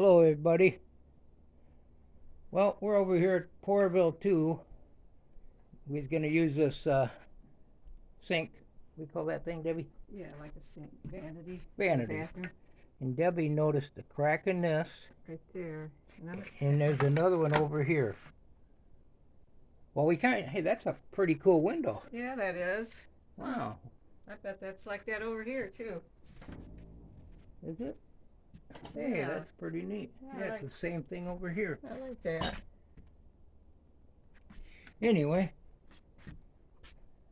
Hello everybody. Well, we're over here at Poorville 2. We're going to use this sink. We call that thing, Debbie? Yeah, like a sink. Vanity. Vanity. Bathroom. And Debbie noticed a crack in this. Right there. No? And there's another one over here. Well, hey, that's a pretty cool window. Yeah, that is. Wow. I bet that's like that over here, too. Is it? Hey, Yeah. that's pretty neat. Yeah, Yeah, it's the same thing over here. I like that. Anyway.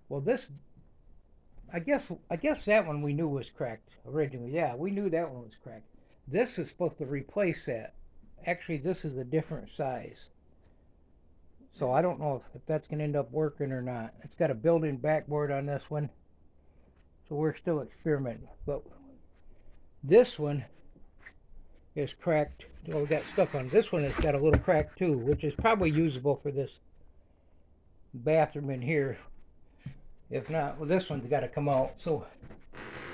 Well, this, I guess that one we knew was cracked originally. Yeah, we knew that one was cracked. This is supposed to replace that. Actually, this is a different size. So I don't know if that's going to end up working or not. It's got a built-in backboard on this one. So we're still experimenting. But this one is cracked. Well, we got stuff on this one. It's got a little crack too, which is probably usable for this bathroom in here. If not, well, this one's got to come out. So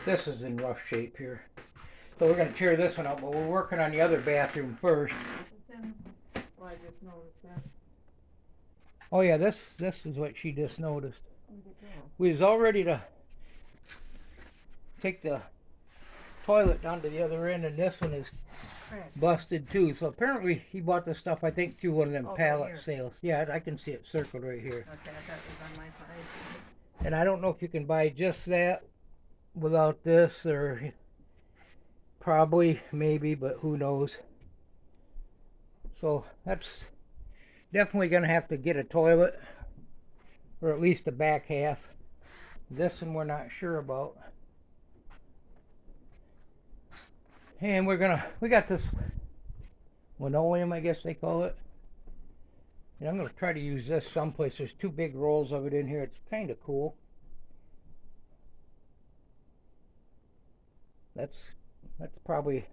this is in rough shape here. So we're going to tear this one out, but we're working on the other bathroom first. Oh, I just noticed that. Oh yeah, this is what she just noticed. Where'd it go? We was all ready to take the toilet down to the other end, and this one is Cracked. busted too. So apparently he bought this stuff, I think, through one of them Oh, right pallet here. sales. Yeah, I can see it circled right here. Okay, I thought it was on my side. And I don't know if you can buy just that without this, or probably, maybe, but who knows. So that's definitely going to have to get a toilet, or at least the back half. This one we're not sure about. And we got this linoleum, I guess they call it. And I'm going to try to use this someplace. There's two big rolls of it in here. It's kind of cool. That's probably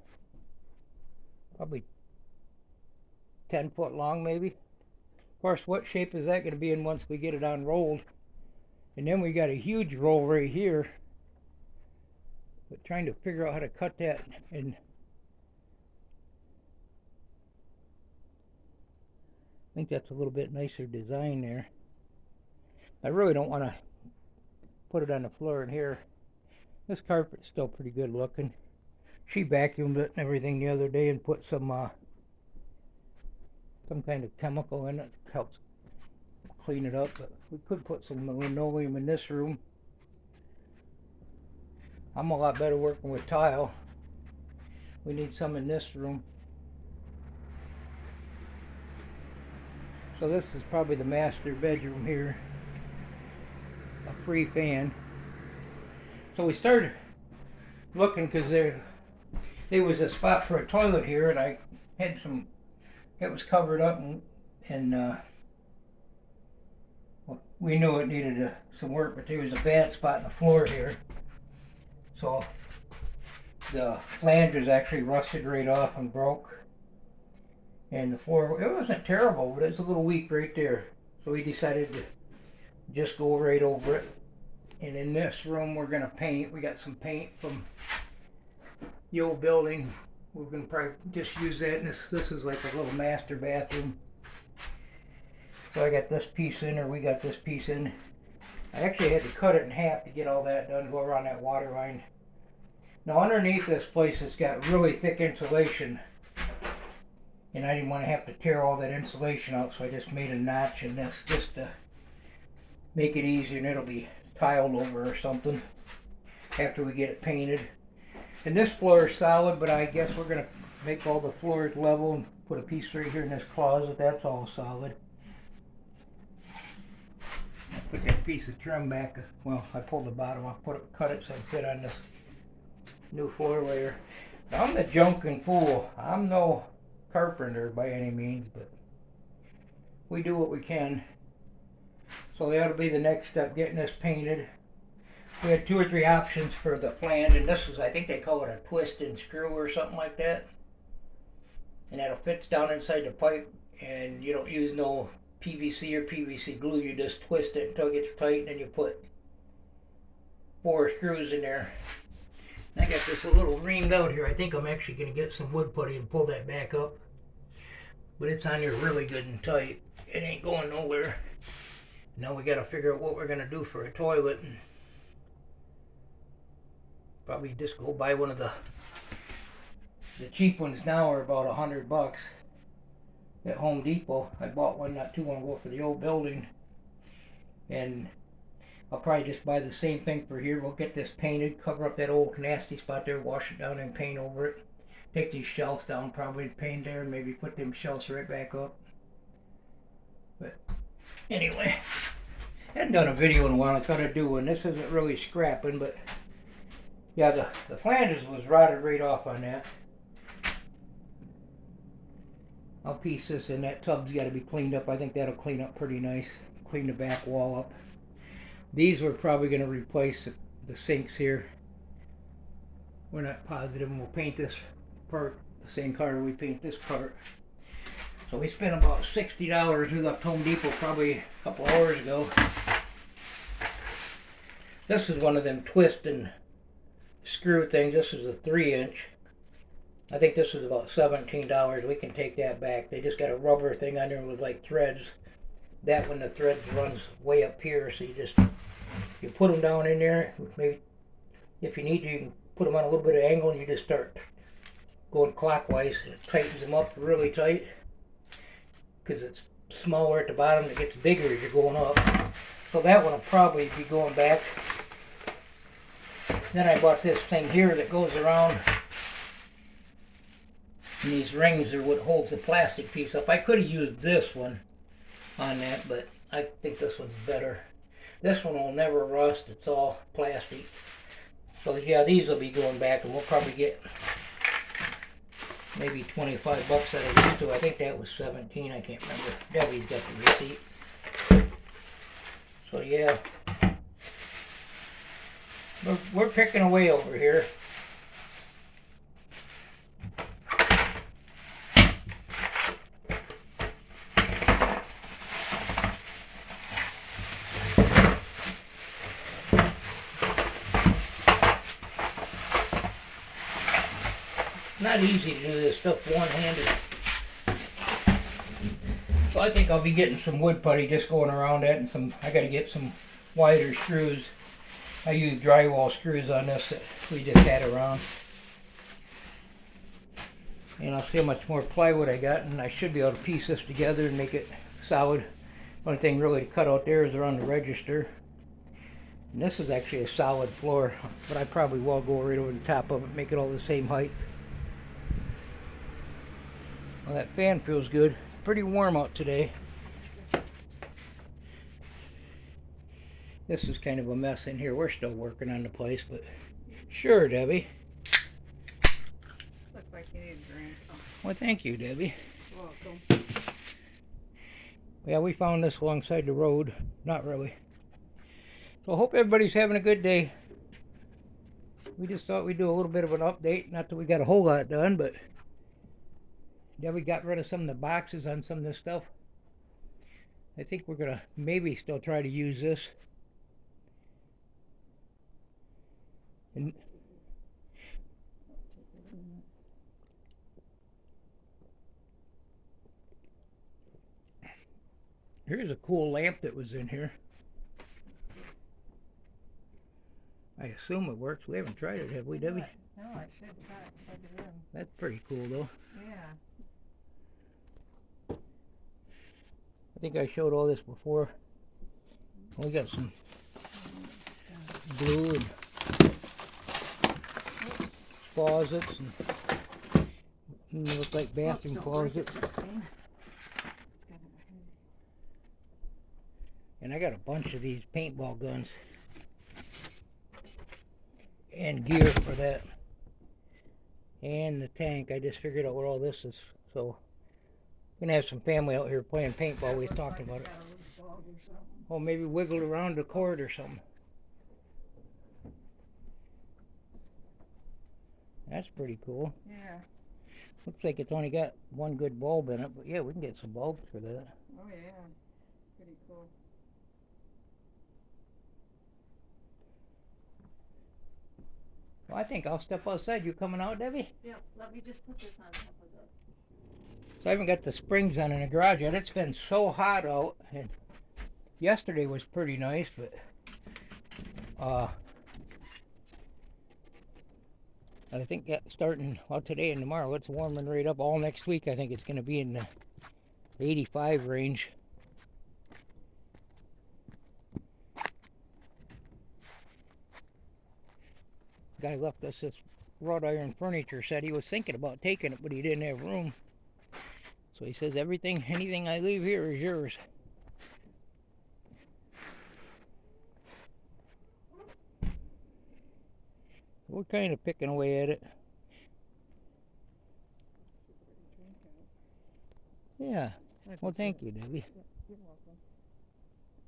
10 foot long, maybe. Of course, what shape is that going to be in once we get it unrolled? And then we got a huge roll right here. But trying to figure out how to cut that, and I think that's a little bit nicer design there. I really don't want to put it on the floor in here. This carpet's still pretty good looking. She vacuumed it and everything the other day and put some kind of chemical in it. Helps clean it up, but we could put some linoleum in this room. I'm a lot better working with tile. We need some in this room. So this is probably the master bedroom here. A free fan. So we started looking because there was a spot for a toilet here, and I had some. It was covered up, and well, we knew it needed some work, but there was a bad spot in the floor here. So the flange was actually rusted right off and broke. And the floor, it wasn't terrible, but it was a little weak right there. So we decided to just go right over it. And in this room we're going to paint. We got some paint from the old building. We're going to probably just use that. And this is like a little master bathroom. So I got this piece in, or we got this piece in. I actually had to cut it in half to get all that done, go around that water line. Now underneath this place it's got really thick insulation, and I didn't want to have to tear all that insulation out, so I just made a notch in this just to make it easier, and it'll be tiled over or something after we get it painted. And this floor is solid, but I guess we're going to make all the floors level and put a piece right here in this closet. That's all solid. Put that piece of trim back. Well, I pulled the bottom off, cut it so it fit on this new floor layer. Now, I'm the junking fool. I'm no carpenter by any means, but we do what we can. So that'll be the next step, getting this painted. We had 2 or 3 options for the flange, and this is, I think they call it a twist and screw or something like that. And that'll fit down inside the pipe, and you don't use no PVC or PVC glue. You just twist it until it gets tight, and then you put 4 screws in there. I got this a little reamed out here. I think I'm actually going to get some wood putty and pull that back up. But it's on here really good and tight. It ain't going nowhere. Now we got to figure out what we're going to do for a toilet. And probably just go buy one of the cheap ones now are about $100 at Home Depot. I bought one not too long ago for the old building. And I'll probably just buy the same thing for here. We'll get this painted, cover up that old nasty spot there, wash it down and paint over it. Take these shelves down, probably paint there, and maybe put them shelves right back up. But anyway, I hadn't done a video in a while. I thought I'd do one. This isn't really scrapping, but yeah, the flanges was rotted right off on that. I'll piece this in. That tub's got to be cleaned up. I think that'll clean up pretty nice. Clean the back wall up. These we're probably going to replace the sinks here. We're not positive, and we'll paint this part the same color we paint this part. So we spent about $60. We left Home Depot probably a couple hours ago. This is one of them twist and screw things. This is a 3-inch. I think this is about $17. We can take that back. They just got a rubber thing on there with like threads. That one, the threads runs way up here, so you put them down in there. Maybe if you need to, you can put them on a little bit of angle, and you just start going clockwise. It tightens them up really tight because it's smaller at the bottom. It gets bigger as you're going up. So that one will probably be going back. Then I bought this thing here that goes around. And these rings are what holds the plastic piece up. I could have used this one on that, but I think this one's better. This one will never rust. It's all plastic. So yeah, these will be going back, and we'll probably get maybe $25 that I used to. I think that was 17. I can't remember. Debbie's got the receipt. So yeah, we're picking away over here. Not easy to do this stuff one-handed. So I think I'll be getting some wood putty just going around that, and I got to get some wider screws. I use drywall screws on this that we just had around. And I'll see how much more plywood I got, and I should be able to piece this together and make it solid. Only thing really to cut out there is around the register. And this is actually a solid floor, but I probably will go right over the top of it, make it all the same height. Well, that fan feels good. It's pretty warm out today. This is kind of a mess in here. We're still working on the place, but sure, Debbie. Look like you need a drink. Well, thank you, Debbie. Welcome. Yeah, we found this alongside the road. Not really. So I hope everybody's having a good day. We just thought we'd do a little bit of an update. Not that we got a whole lot done, but Debbie got rid of some of the boxes on some of this stuff. I think we're going to maybe still try to use this. And here's a cool lamp that was in here. I assume it works. We haven't tried it, have we, Debbie? No, I should try to plug it in. That's pretty cool, though. Yeah. I think I showed all this before. We got some blue and closets and they look like bathroom closets. And I got a bunch of these paintball guns and gear for that. And the tank. I just figured out what all this is. So we're gonna have some family out here playing paintball. We was talking about it. Oh, maybe wiggle around the cord or something. That's pretty cool. Yeah. Looks like it's only got one good bulb in it, but yeah, we can get some bulbs for that. Oh yeah. Pretty cool. Well, I think I'll step outside. You coming out, Debbie? Yeah, let me just put this on top of the. So I haven't got the springs on in the garage yet. It's been so hot out, and yesterday was pretty nice, but I think that starting today and tomorrow, it's warming right up. All next week, I think it's going to be in the 85 range. Guy left us this wrought iron furniture set. He was thinking about taking it, but he didn't have room. So he says, anything I leave here is yours. We're kind of picking away at it. Yeah. Well, thank you, Debbie. You're welcome.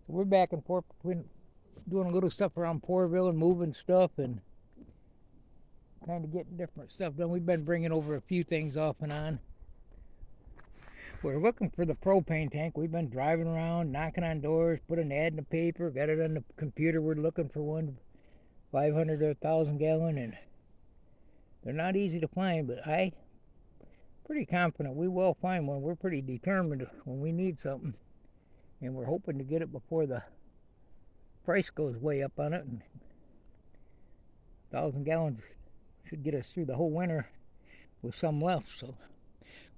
So we're back and forth between doing a little stuff around Poorville and moving stuff and kind of getting different stuff done. We've been bringing over a few things off and on. We're looking for the propane tank. We've been driving around, knocking on doors, put an ad in the paper, got it on the computer. We're looking for one, 500 or 1,000 gallon, and they're not easy to find, but I'm pretty confident we will find one. We're pretty determined when we need something, and we're hoping to get it before the price goes way up on it. And 1,000 gallons should get us through the whole winter with some left. So,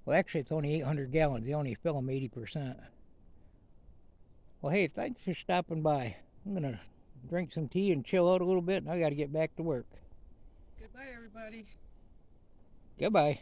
well, actually, it's only 800 gallons. They only fill them 80%. Well, hey, thanks for stopping by. I'm gonna drink some tea and chill out a little bit, and I got to get back to work. Goodbye, everybody. Goodbye.